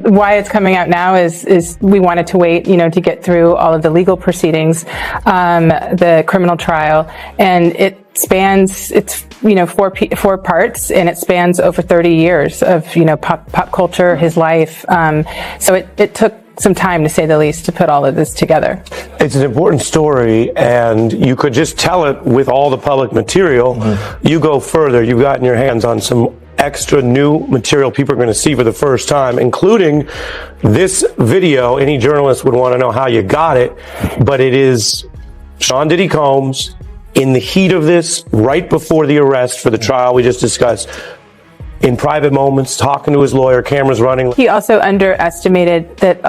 why it's coming out now is we wanted to wait, to get through all of the legal proceedings, the criminal trial, and it's 4 parts, and it spans over 30 years of, pop culture, his life. So it took some time, to say the least, to put all of this together. It's an important story, and you could just tell it with all the public material. Mm-hmm. You go further, you've gotten your hands on some extra new material people are going to see for the first time, including this video. Any journalist would want to know how you got it, but it is Sean Diddy Combs in the heat of this, right before the arrest for the trial we just discussed, in private moments, talking to his lawyer, cameras running. He also underestimated that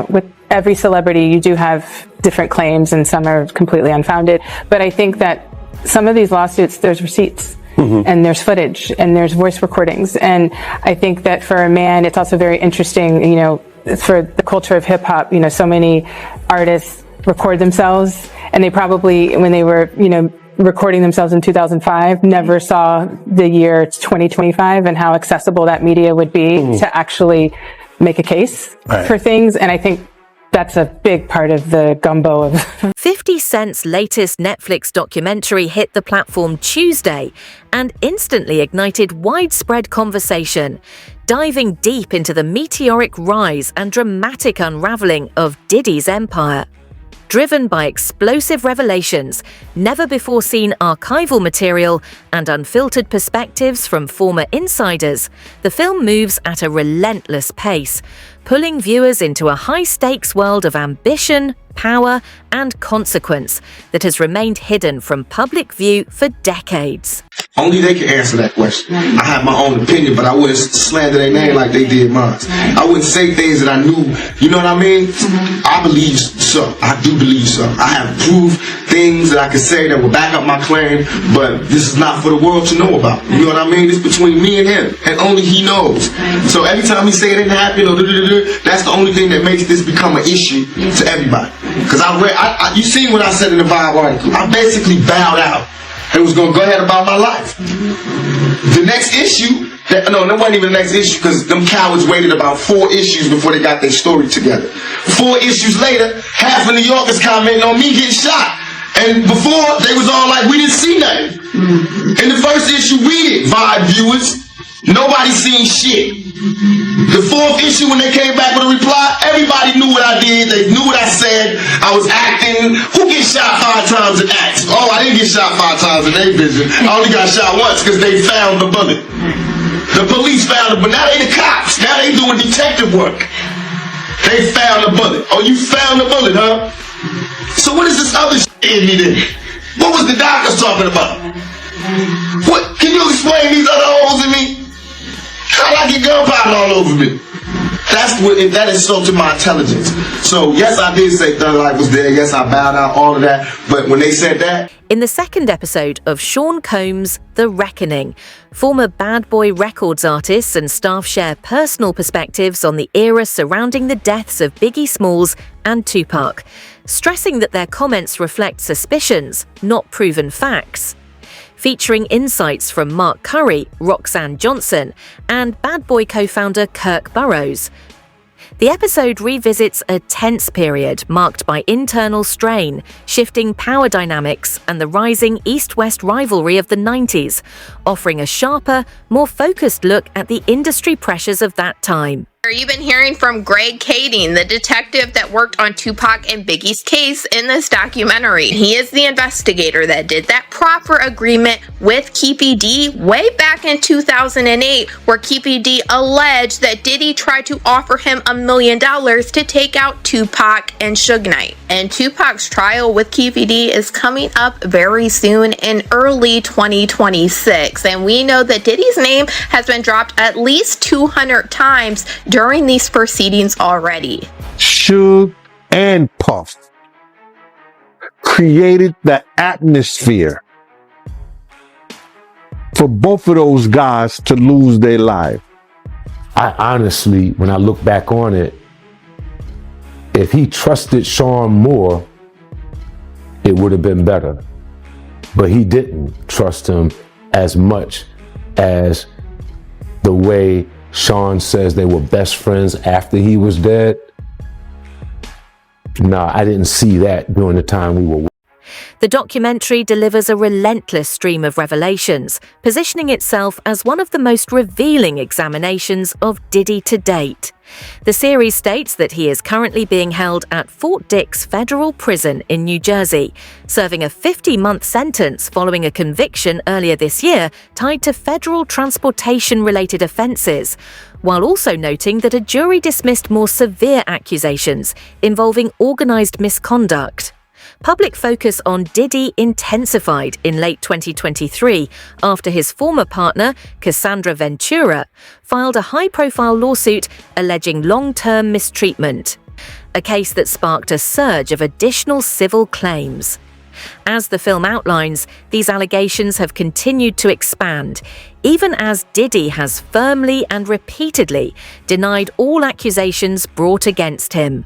with every celebrity, you do have different claims, and some are completely unfounded. But I think that some of these lawsuits, there's receipts. Mm-hmm. And there's footage, and there's voice recordings. And I think that for a man, it's also very interesting, for the culture of hip hop, so many artists record themselves, and they probably, when they were, recording themselves in 2005, never saw the year 2025 and how accessible that media would be to actually make a case for things. And I think that's a big part of the gumbo of 50 Cent's latest Netflix documentary hit the platform Tuesday and instantly ignited widespread conversation, diving deep into the meteoric rise and dramatic unraveling of Diddy's empire. Driven by explosive revelations, never-before-seen archival material, and unfiltered perspectives from former insiders, the film moves at a relentless pace, pulling viewers into a high-stakes world of ambition, power, and consequence that has remained hidden from public view for decades. Only they can answer that question. I have my own opinion, but I wouldn't slander their name like they did mine. I wouldn't say things that I knew, you know what I mean? I believe so. I do believe so. I have proved things that I can say that will back up my claim, but this is not for the world to know about. You know what I mean? It's between me and him, and only he knows. So every time he say it didn't happen, or that's the only thing that makes this become an issue to everybody. Because you seen what I said in the Vibe article. I basically bowed out and was going to go ahead about my life. The next issue, that wasn't even the next issue, because them cowards waited about 4 issues before they got their story together. 4 issues later, half of New Yorkers commenting on me getting shot. And before, they was all like, we didn't see nothing. In the first issue, we did, Vibe viewers. Nobody seen shit. The 4th issue, when they came back with a reply, everybody knew what I did. They knew what I said. I was acting. Who gets shot 5 times in acts? Oh, I didn't get shot 5 times in their vision. I only got shot once because they found the bullet. The police found it, but now they the cops. Now they doing detective work. They found the bullet. Oh, you found the bullet, huh? So what is this other shit in me then? What was the doctors talking about? What? Can you explain these other holes in me? How'd I get gunpowder all over me? That insulted my intelligence. So yes, I did say Thug Life was there. Yes, I bowed out, all of that. But when they said that, in the second episode of Sean Combs' The Reckoning, former Bad Boy Records artists and staff share personal perspectives on the era surrounding the deaths of Biggie Smalls and Tupac, stressing that their comments reflect suspicions, not proven facts. Featuring insights from Mark Curry, Roxanne Johnson, and Bad Boy co-founder Kirk Burrows. The episode revisits a tense period marked by internal strain, shifting power dynamics, and the rising East-West rivalry of the 90s, offering a sharper, more focused look at the industry pressures of that time. You've been hearing from Greg Kading, the detective that worked on Tupac and Biggie's case in this documentary. He is the investigator that did that proffer agreement with Keefe D way back in 2008, where Keefe D alleged that Diddy tried to offer him $1 million to take out Tupac and Suge Knight. And Tupac's trial with Keefe D is coming up very soon in early 2026. And we know that Diddy's name has been dropped at least 200 times during these proceedings already. Suge and Puff created the atmosphere for both of those guys to lose their life. I honestly, when I look back on it, if he trusted Sean more, it would have been better. But he didn't trust him as much as the way Sean says they were best friends after he was dead. No, I didn't see that during the time we were. The documentary delivers a relentless stream of revelations, positioning itself as one of the most revealing examinations of Diddy to date. The series states that he is currently being held at Fort Dix Federal Prison in New Jersey, serving a 50-month sentence following a conviction earlier this year tied to federal transportation-related offences, while also noting that a jury dismissed more severe accusations involving organised misconduct. Public focus on Diddy intensified in late 2023 after his former partner, Cassandra Ventura, filed a high-profile lawsuit alleging long-term mistreatment, a case that sparked a surge of additional civil claims. As the film outlines, these allegations have continued to expand, even as Diddy has firmly and repeatedly denied all accusations brought against him.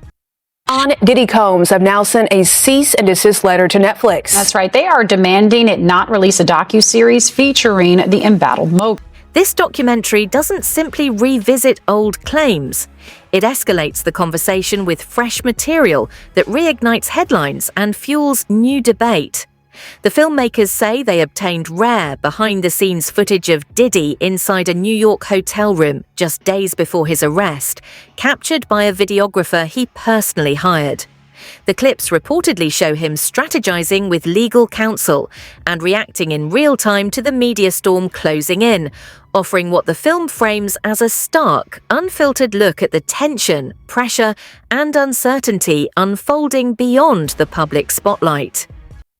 Diddy Combs have now sent a cease and desist letter to Netflix. That's right. They are demanding it not release a docuseries featuring the embattled mogul. This documentary doesn't simply revisit old claims. It escalates the conversation with fresh material that reignites headlines and fuels new debate. The filmmakers say they obtained rare behind-the-scenes footage of Diddy inside a New York hotel room just days before his arrest, captured by a videographer he personally hired. The clips reportedly show him strategizing with legal counsel and reacting in real time to the media storm closing in, offering what the film frames as a stark, unfiltered look at the tension, pressure, and uncertainty unfolding beyond the public spotlight.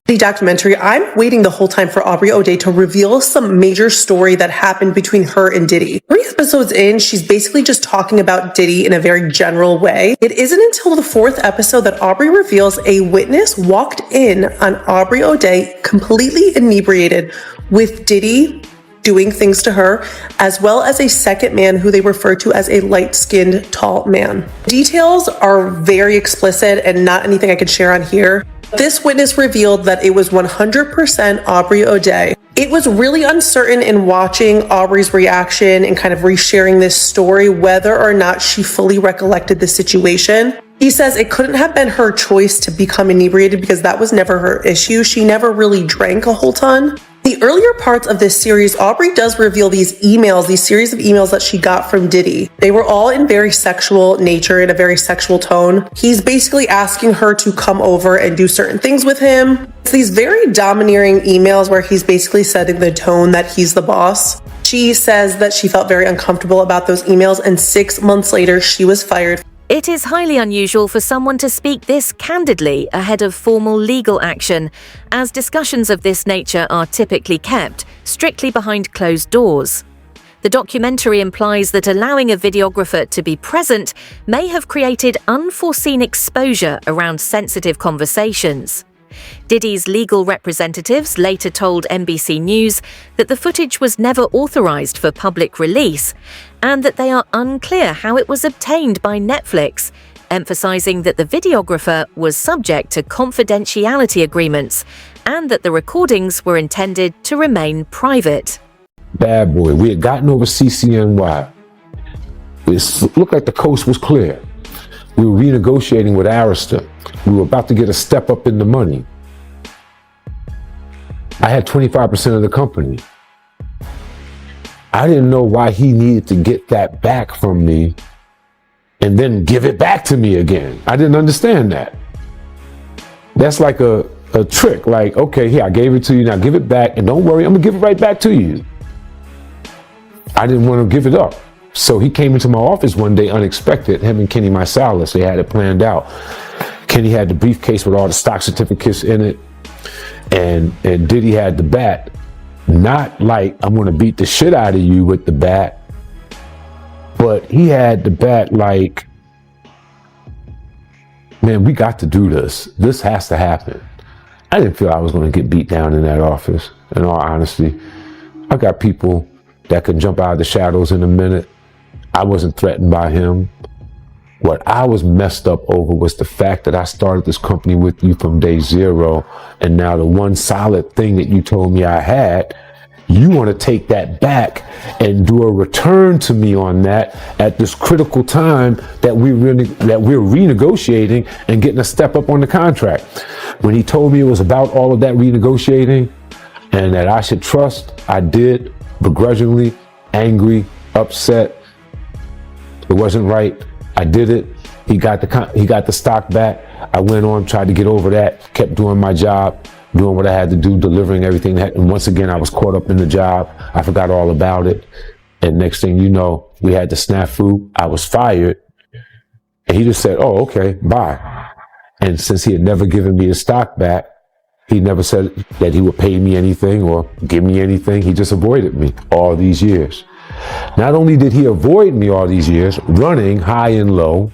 The documentary, I'm waiting the whole time for Aubrey O'Day to reveal some major story that happened between her and Diddy. 3 episodes in, she's basically just talking about Diddy in a very general way. It isn't until the 4th episode that Aubrey reveals a witness walked in on Aubrey O'Day completely inebriated with Diddy doing things to her, as well as a second man who they refer to as a light-skinned, tall man. Details are very explicit and not anything I could share on here. This witness revealed that it was 100% Aubrey O'Day. It was really uncertain in watching Aubrey's reaction and kind of resharing this story whether or not she fully recollected the situation. He says it couldn't have been her choice to become inebriated because that was never her issue. She never really drank a whole ton. The earlier parts of this series, Aubrey does reveal these series of emails that she got from Diddy. They were all in very sexual nature, in a very sexual tone. He's basically asking her to come over and do certain things with him. It's these very domineering emails where he's basically setting the tone that he's the boss. She says that she felt very uncomfortable about those emails, and 6 months later, she was fired. It is highly unusual for someone to speak this candidly ahead of formal legal action, as discussions of this nature are typically kept strictly behind closed doors. The documentary implies that allowing a videographer to be present may have created unforeseen exposure around sensitive conversations. Diddy's legal representatives later told NBC News that the footage was never authorized for public release and that they are unclear how it was obtained by Netflix, emphasizing that the videographer was subject to confidentiality agreements and that the recordings were intended to remain private. Bad boy, we had gotten over CCNY. It looked like the coast was clear. We were renegotiating with Arista. We were about to get a step up in the money. I had 25% of the company. I didn't know why he needed to get that back from me and then give it back to me again. I didn't understand that. That's like a trick. Like, okay, here, I gave it to you, now give it back, and don't worry, I'm gonna give it right back to you. I didn't want to give it up. So he came into my office one day unexpected, him and Kenny Marsalis, they had it planned out. Kenny had the briefcase with all the stock certificates in it, and Diddy had the bat. Not like I'm gonna beat the shit out of you with the bat, but he had the bat like, man, we got to do this. This has to happen. I didn't feel I was gonna get beat down in that office, in all honesty. I got people that can jump out of the shadows in a minute. I wasn't threatened by him. What I was messed up over was the fact that I started this company with you from day zero, and now the one solid thing that you told me I had you want to take that back and do a return to me on that at this critical time that we're renegotiating and getting a step up on the contract. When he told me it was about all of that renegotiating and that I should trust, I did, begrudgingly, angry, upset. It wasn't right. I did it. He got the stock back. I went on, tried to get over that, kept doing my job, doing what I had to do, delivering everything. And once again, I was caught up in the job. I forgot all about it. And next thing you know, we had the snafu. I was fired. And he just said, oh, okay, bye. And since he had never given me the stock back, he never said that he would pay me anything or give me anything. He just avoided me all these years. Not only did he avoid me all these years, running high and low,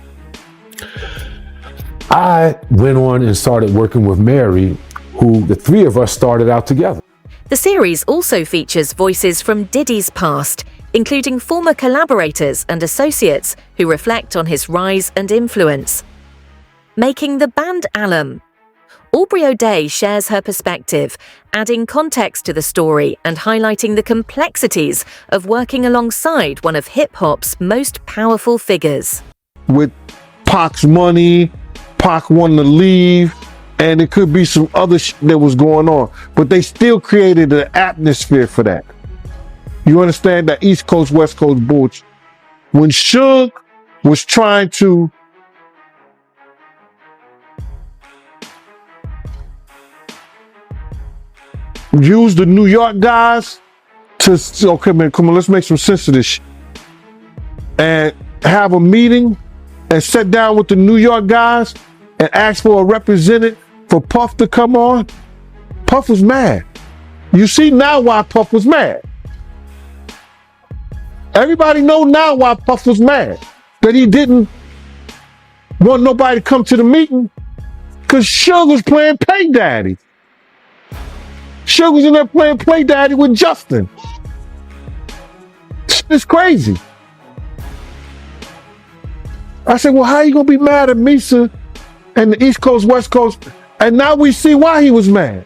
I went on and started working with Mary, who the three of us started out together. The series also features voices from Diddy's past, including former collaborators and associates who reflect on his rise and influence. Making the band alum. Aubrey O'Day shares her perspective, adding context to the story and highlighting the complexities of working alongside one of hip-hop's most powerful figures. With Pac's money, Pac wanted to leave, and it could be some other shit that was going on, but they still created an atmosphere for that. You understand that East Coast, West Coast bullshit. When Suge was trying to use the New York guys to, okay, man, come on, let's make some sense of this shit. And have a meeting and sit down with the New York guys and ask for a representative for Puff to come on. Puff was mad. You see now why Puff was mad. Everybody know now why Puff was mad. That he didn't want nobody to come to the meeting because Suge was playing Pay Daddy. Suge was in there playing Play Daddy with Justin. It's crazy. I said, well, how you gonna be mad at Misa and the East Coast, West Coast? And now we see why he was mad.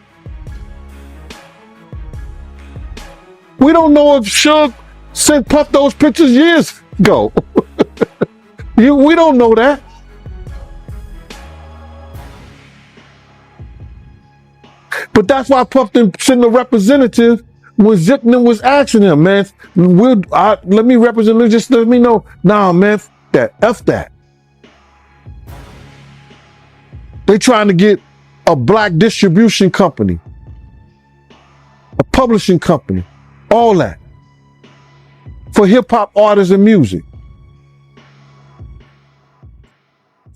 We don't know if Suge sent Puff those pictures years ago. We don't know that. But that's why Puff didn't send a representative when Zipman was asking him, man, let me represent, just let me know. Nah, man, F that. They trying to get a black distribution company, a publishing company, all that for hip hop artists and music.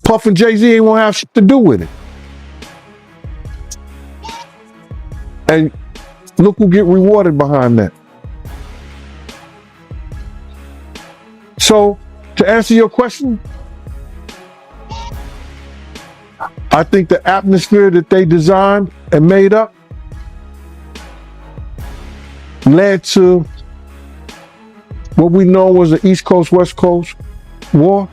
Puff and Jay-Z ain't want to have shit to do with it. And look who get rewarded behind that. So, to answer your question, I think the atmosphere that they designed and made up led to what we know was the East Coast, West Coast war.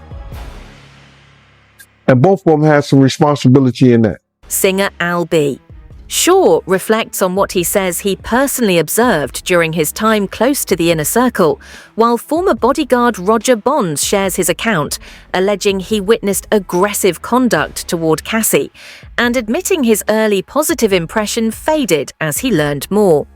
And both of them had some responsibility in that. Singer Al B. Shaw reflects on what he says he personally observed during his time close to the inner circle, while former bodyguard Roger Bonds shares his account, alleging he witnessed aggressive conduct toward Cassie, and admitting his early positive impression faded as he learned more.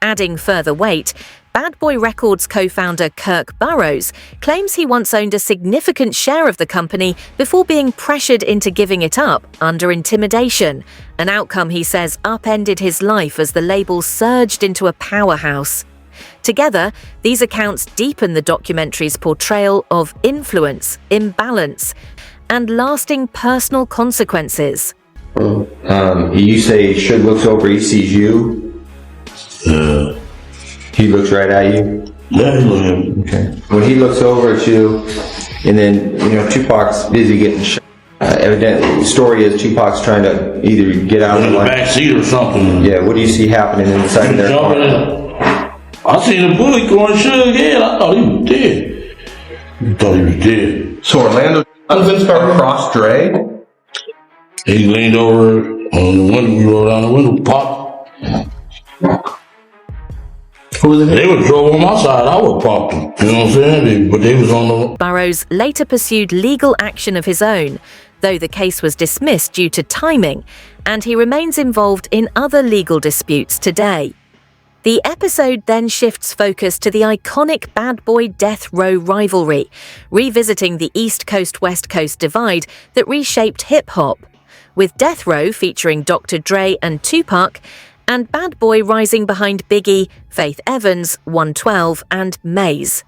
Adding further weight, Bad Boy Records co-founder Kirk Burrows claims he once owned a significant share of the company before being pressured into giving it up under intimidation, an outcome he says upended his life as the label surged into a powerhouse. Together, these accounts deepen the documentary's portrayal of influence, imbalance, and lasting personal consequences. You say Suge looks over, he sees you? He looks right at you? Yeah, he looks at me. Okay. When he looks over at you, and then, Tupac's busy getting shot. Evidently, the story is Tupac's trying to either get out in the back seat or something. Yeah, what do you see happening inside of their car? I seen a bullet going Suge's head. I thought he was dead. You thought he was dead. So Orlando crossed Dre? He leaned over on the window, we rolled down the window, pop. They would drove on my side, I would pop them. You know what I'm saying? But they was on the... Burrows later pursued legal action of his own, though the case was dismissed due to timing, and he remains involved in other legal disputes today. The episode then shifts focus to the iconic Bad Boy Death Row rivalry, revisiting the East Coast-West Coast divide that reshaped hip-hop, with Death Row featuring Dr. Dre and Tupac, and Bad Boy rising behind Biggie, Faith Evans, 112, and Maze.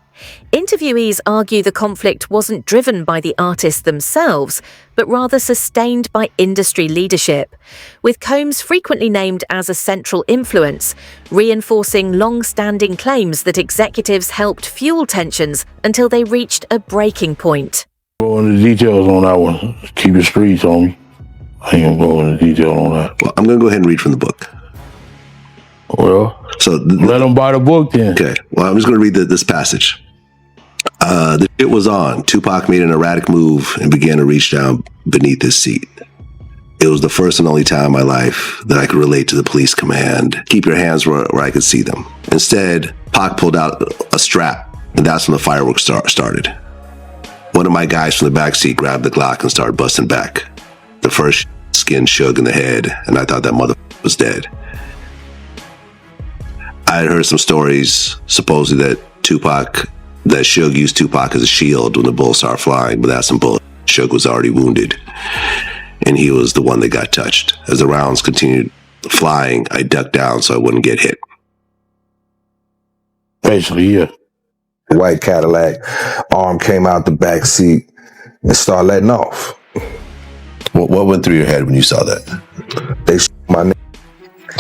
Interviewees argue the conflict wasn't driven by the artists themselves, but rather sustained by industry leadership, with Combs frequently named as a central influence, reinforcing long-standing claims that executives helped fuel tensions until they reached a breaking point. Go into details on that one. Keep it streets on me. I ain't gonna go into detail on that. Well, I'm gonna go ahead and read from the book. Well, so let them buy the book then. Okay. Well, I'm just gonna read this passage. The shit was on. Tupac made an erratic move and began to reach down beneath his seat. It was the first and only time in my life that I could relate to the police command, keep your hands where I could see them. Instead, Pac pulled out a strap, and that's when the fireworks started. One of my guys from the backseat grabbed the Glock and started busting back. The first skin shook in the head, and I thought that motherfucker was dead. I had heard some stories, supposedly that Suge used Tupac as a shield when the bullets started flying, but that's some bullshit. Suge was already wounded, and he was the one that got touched. As the rounds continued flying, I ducked down so I wouldn't get hit. Basically, yeah. White Cadillac, arm came out the back seat and started letting off. What went through your head when you saw that? They shot my name.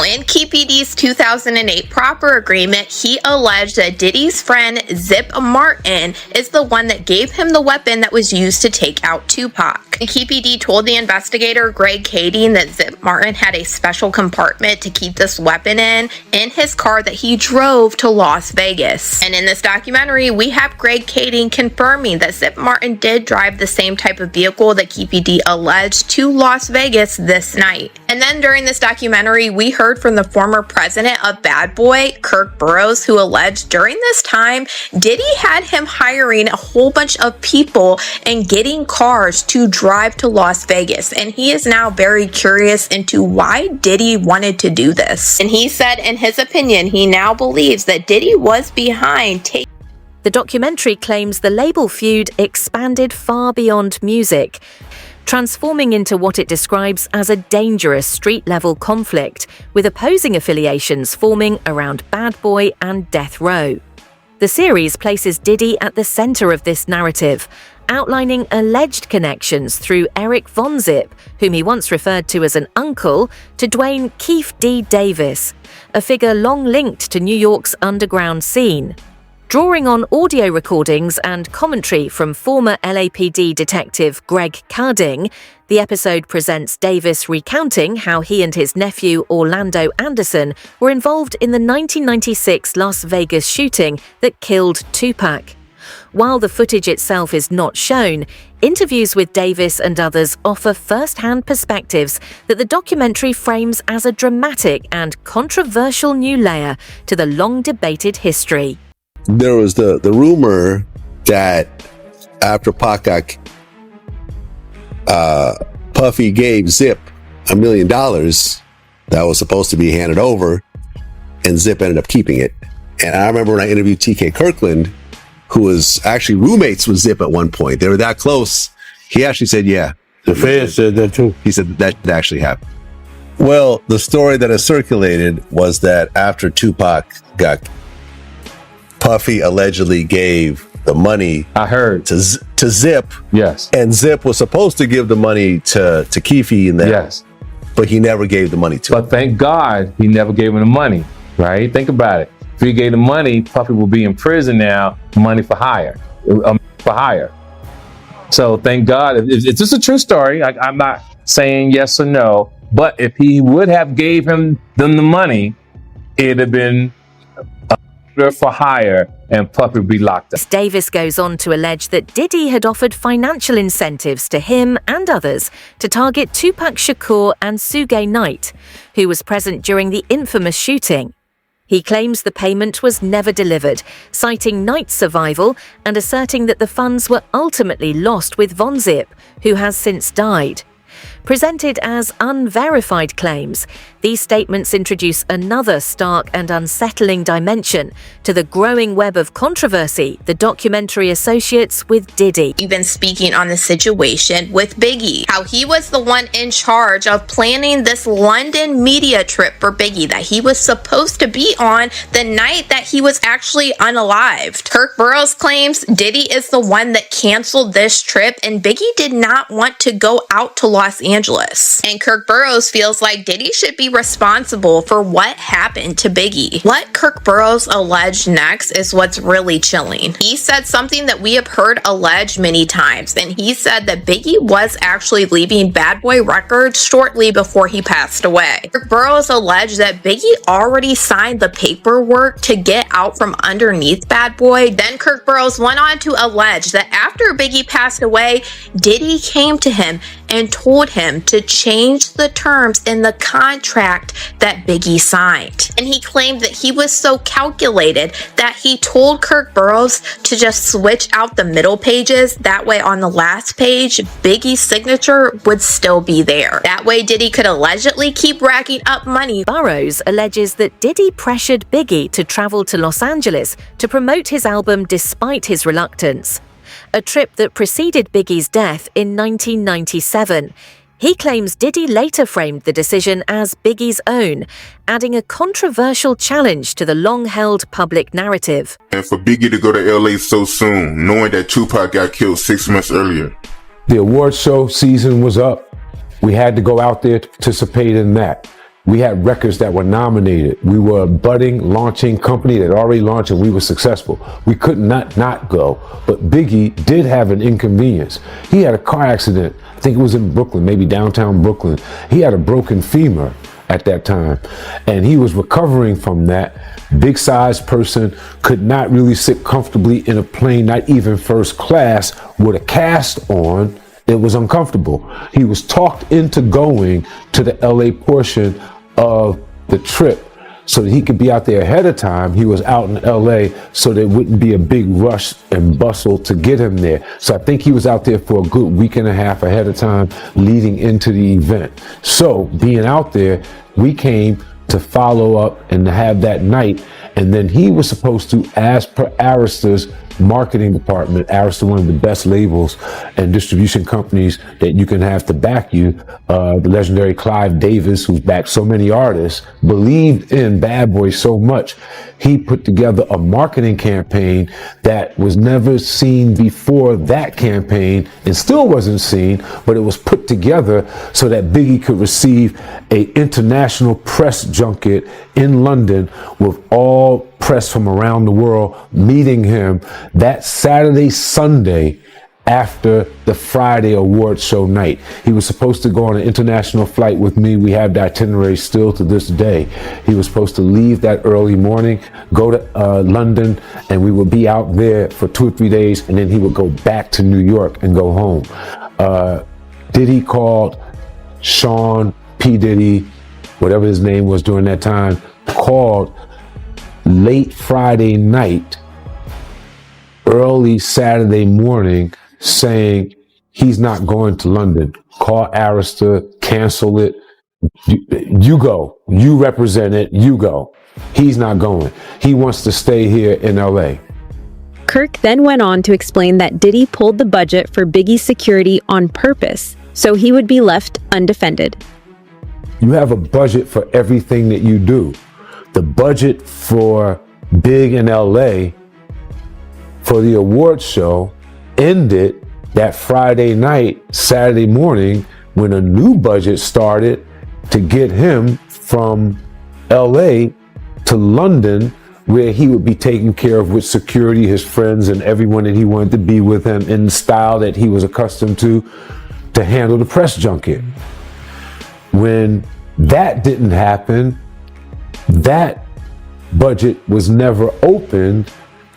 In KPD's 2008 proper agreement, he alleged that Diddy's friend Zip Martin is the one that gave him the weapon that was used to take out Tupac. KPD told the investigator Greg Kading that Zip Martin had a special compartment to keep this weapon in his car that he drove to Las Vegas. And in this documentary, we have Greg Kading confirming that Zip Martin did drive the same type of vehicle that KPD alleged to Las Vegas this night. And then during this documentary, we heard from the former president of Bad Boy, Kirk Burrows, who alleged during this time, Diddy had him hiring a whole bunch of people and getting cars to drive to Las Vegas. And he is now very curious into why Diddy wanted to do this. And he said, in his opinion, he now believes that Diddy was behind taking. The documentary claims the label feud expanded far beyond music, transforming into what it describes as a dangerous street-level conflict, with opposing affiliations forming around Bad Boy and Death Row. The series places Diddy at the center of this narrative, outlining alleged connections through Eric Von Zip, whom he once referred to as an uncle, to Dwayne Keefe D. Davis, a figure long linked to New York's underground scene. Drawing on audio recordings and commentary from former LAPD detective Greg Carding, the episode presents Davis recounting how he and his nephew Orlando Anderson were involved in the 1996 Las Vegas shooting that killed Tupac. While the footage itself is not shown, interviews with Davis and others offer first-hand perspectives that the documentary frames as a dramatic and controversial new layer to the long-debated history. There was the rumor that after Pac got Puffy gave Zip $1 million that was supposed to be handed over, and Zip ended up keeping it. And I remember when I interviewed TK Kirkland, who was actually roommates with Zip at one point. They were that close. He actually said, yeah. The feds said that too. He said that actually happened. Well, the story that has circulated was that after Tupac got, Puffy allegedly gave the money. I heard to Zip. Yes. And Zip was supposed to give the money to Keefe and them. Yes. But he never gave the money to him. But thank God he never gave him the money, right? Think about it. If he gave the money, Puffy will be in prison now, money for hire. So thank God. If this is a true story, I'm not saying yes or no, but if he would have gave them the money, it'd have been for hire and Puffy would be locked up. Davis goes on to allege that Diddy had offered financial incentives to him and others to target Tupac Shakur and Suge Knight, who was present during the infamous shooting. He claims the payment was never delivered, citing night survival and asserting that the funds were ultimately lost with Von Zip, who has since died. Presented as unverified claims, these statements introduce another stark and unsettling dimension to the growing web of controversy the documentary associates with Diddy. Even speaking on the situation with Biggie, how he was the one in charge of planning this London media trip for Biggie that he was supposed to be on the night that he was actually unalived. Kirk Burrows claims Diddy is the one that canceled this trip and Biggie did not want to go out to Los Angeles. And Kirk Burrows feels like Diddy should be responsible for what happened to Biggie. What Kirk Burrows alleged next is what's really chilling. He said something that we have heard alleged many times, and he said that Biggie was actually leaving Bad Boy Records shortly before he passed away. Kirk Burrows alleged that Biggie already signed the paperwork to get out from underneath Bad Boy. Then Kirk Burrows went on to allege that after Biggie passed away, Diddy came to him and told him to change the terms in the contract that Biggie signed. And he claimed that he was so calculated that he told Kirk Burrows to just switch out the middle pages. That way on the last page, Biggie's signature would still be there. That way Diddy could allegedly keep racking up money. Burrows alleges that Diddy pressured Biggie to travel to Los Angeles to promote his album despite his reluctance, a trip that preceded Biggie's death in 1997. He claims Diddy later framed the decision as Biggie's own, adding a controversial challenge to the long-held public narrative. And for Biggie to go to LA so soon, knowing that Tupac got killed 6 months earlier. The award show season was up. We had to go out there to participate in that. We had records that were nominated. We were a budding, launching company that already launched and we were successful. We could not go. But Biggie did have an inconvenience. He had a car accident. I think it was in Brooklyn, maybe downtown Brooklyn. He had a broken femur at that time. And he was recovering from that. Big sized person, could not really sit comfortably in a plane, not even first class, with a cast on. It was uncomfortable. He was talked into going to the LA portion of the trip so that he could be out there ahead of time. He was out in LA so there wouldn't be a big rush and bustle to get him there. So I think he was out there for a good week and a half ahead of time leading into the event. So being out there, we came to follow up and to have that night. And then he was supposed to, as per Arresta's marketing department, Arista, one of the best labels and distribution companies that you can have to back you, the legendary Clive Davis, who's backed so many artists, believed in Bad Boy so much, he put together a marketing campaign that was never seen before that campaign and still wasn't seen, but it was put together so that Biggie could receive an international press junket in London with all press from around the world meeting him that Saturday, Sunday after the Friday award show night. He was supposed to go on an international flight with me. We have the itinerary still to this day. He was supposed to leave that early morning, go to London, and we would be out there for 2 or 3 days, and then he would go back to New York and go home. Diddy called Sean P. Diddy, whatever his name was during that time, called late Friday night, early Saturday morning, saying he's not going to London. Call Arista, cancel it. You go. You represent it. You go. He's not going. He wants to stay here in LA. Kirk then went on to explain that Diddy pulled the budget for Biggie's security on purpose, so he would be left undefended. You have a budget for everything that you do. The budget for Big in LA for the award show ended that Friday night, Saturday morning, when a new budget started to get him from LA to London, where he would be taken care of with security, his friends, and everyone that he wanted to be with him in the style that he was accustomed to handle the press junket. When that didn't happen, that budget was never opened.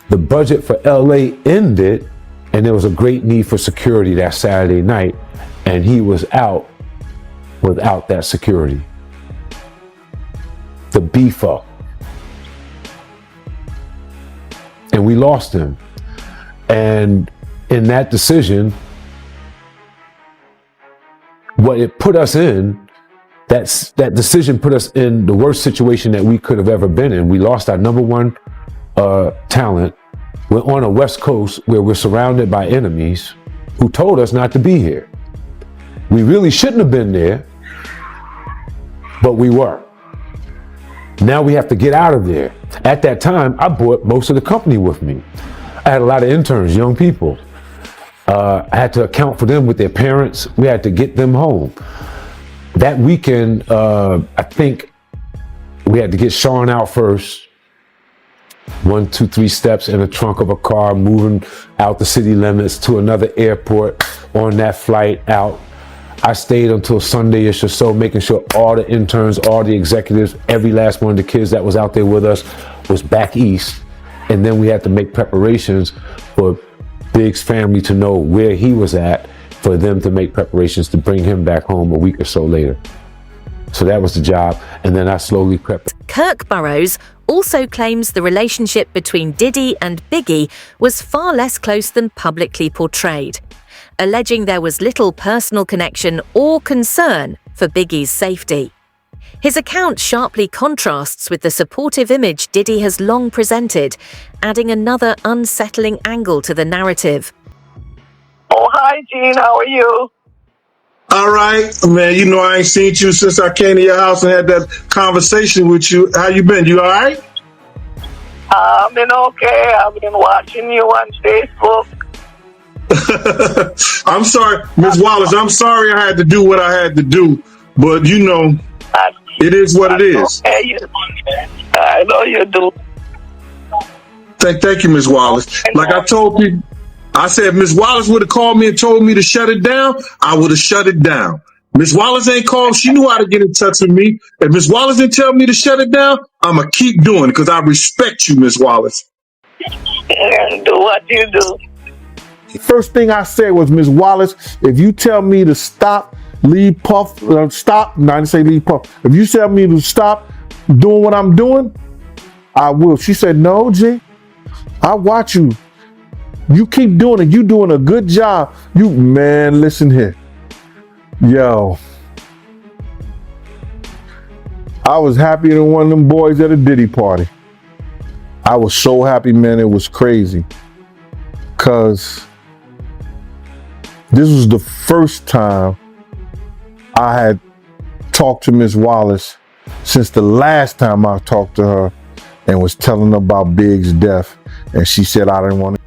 The budget for LA ended, and there was a great need for security that Saturday night, and he was out without that security. The beef up. and we lost him. And in that decision, what it put us in, that decision put us in the worst situation that we could have ever been in. We lost our number one talent. We're on a West Coast where we're surrounded by enemies who told us not to be here. We really shouldn't have been there, but we were. Now we have to get out of there. At that time, I brought most of the company with me. I had a lot of interns, young people. I had to account for them with their parents. We had to get them home. That weekend, I think we had to get Sean out first. 1, 2, 3 steps in the trunk of a car, moving out the city limits to another airport on that flight out. I stayed until Sunday-ish or so, making sure all the interns, all the executives, every last one of the kids that was out there with us was back east. And then we had to make preparations for Big's family to know where he was at, for them to make preparations to bring him back home a week or so later. So that was the job. And then I slowly crept. Kirk Burroughs also claims the relationship between Diddy and Biggie was far less close than publicly portrayed, alleging there was little personal connection or concern for Biggie's safety. His account sharply contrasts with the supportive image Diddy has long presented, adding another unsettling angle to the narrative. Oh, hi, Gene. How are you? All right, man. You know I ain't seen you since I came to your house and had that conversation with you. How you been? You all right? I've been okay. I've been watching you on Facebook. I'm sorry, Ms. Wallace. I'm sorry I had to do what I had to do, but you know, it is what it is. Okay, I know you do. Thank you, Ms. Wallace. Like I told people, I said if Ms. Wallace would have called me and told me to shut it down, I would have shut it down. Ms. Wallace ain't called. She knew how to get in touch with me. If Ms. Wallace didn't tell me to shut it down, I'm going to keep doing it because I respect you, Ms. Wallace. And do what you do. First thing I said was, Ms. Wallace, if you tell me to stop, leave Puff, stop, no, I didn't say leave Puff. If you tell me to stop doing what I'm doing, I will. She said, no, G, I watch you. You keep doing it. You doing a good job. You, man, listen here. Yo, I was happier than one of them boys at a Diddy party. I was so happy, man, it was crazy. Cause this was the first time I had talked to Miss Wallace since the last time I talked to her and was telling her about Big's death. And she said I didn't want to.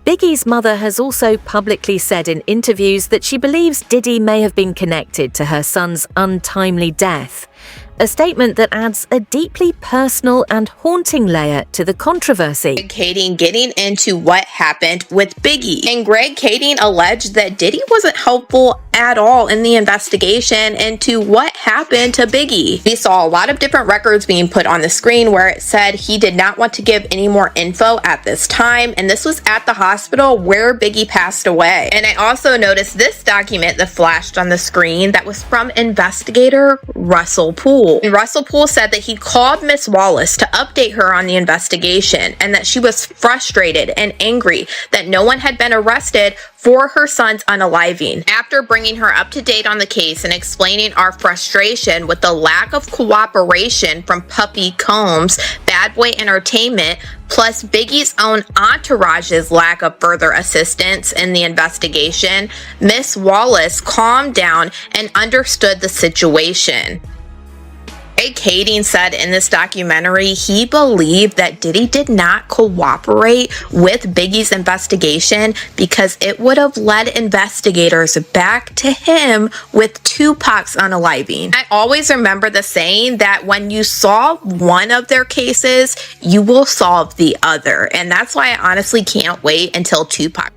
Biggie's mother has also publicly said in interviews that she believes Diddy may have been connected to her son's untimely death. A statement that adds a deeply personal and haunting layer to the controversy. Greg Kading getting into what happened with Biggie. And Greg Kading alleged that Diddy wasn't helpful at all in the investigation into what happened to Biggie. We saw a lot of different records being put on the screen where it said he did not want to give any more info at this time, and this was at the hospital where Biggie passed away. And I also noticed this document that flashed on the screen that was from investigator Russell Poole. And Russell Poole said that he called Miss Wallace to update her on the investigation and that she was frustrated and angry that no one had been arrested for her son's unaliving. After bringing her up to date on the case and explaining our frustration with the lack of cooperation from Puppy Combs, Bad Boy Entertainment, plus Biggie's own entourage's lack of further assistance in the investigation, Miss Wallace calmed down and understood the situation. Greg Kading said in this documentary he believed that Diddy did not cooperate with Biggie's investigation because it would have led investigators back to him with Tupac's unaliving. I always remember the saying that when you solve one of their cases, you will solve the other. And that's why I honestly can't wait until Tupac.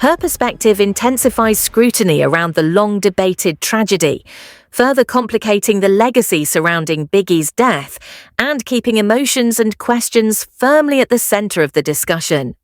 Her perspective intensifies scrutiny around the long-debated tragedy, further complicating the legacy surrounding Biggie's death and keeping emotions and questions firmly at the center of the discussion.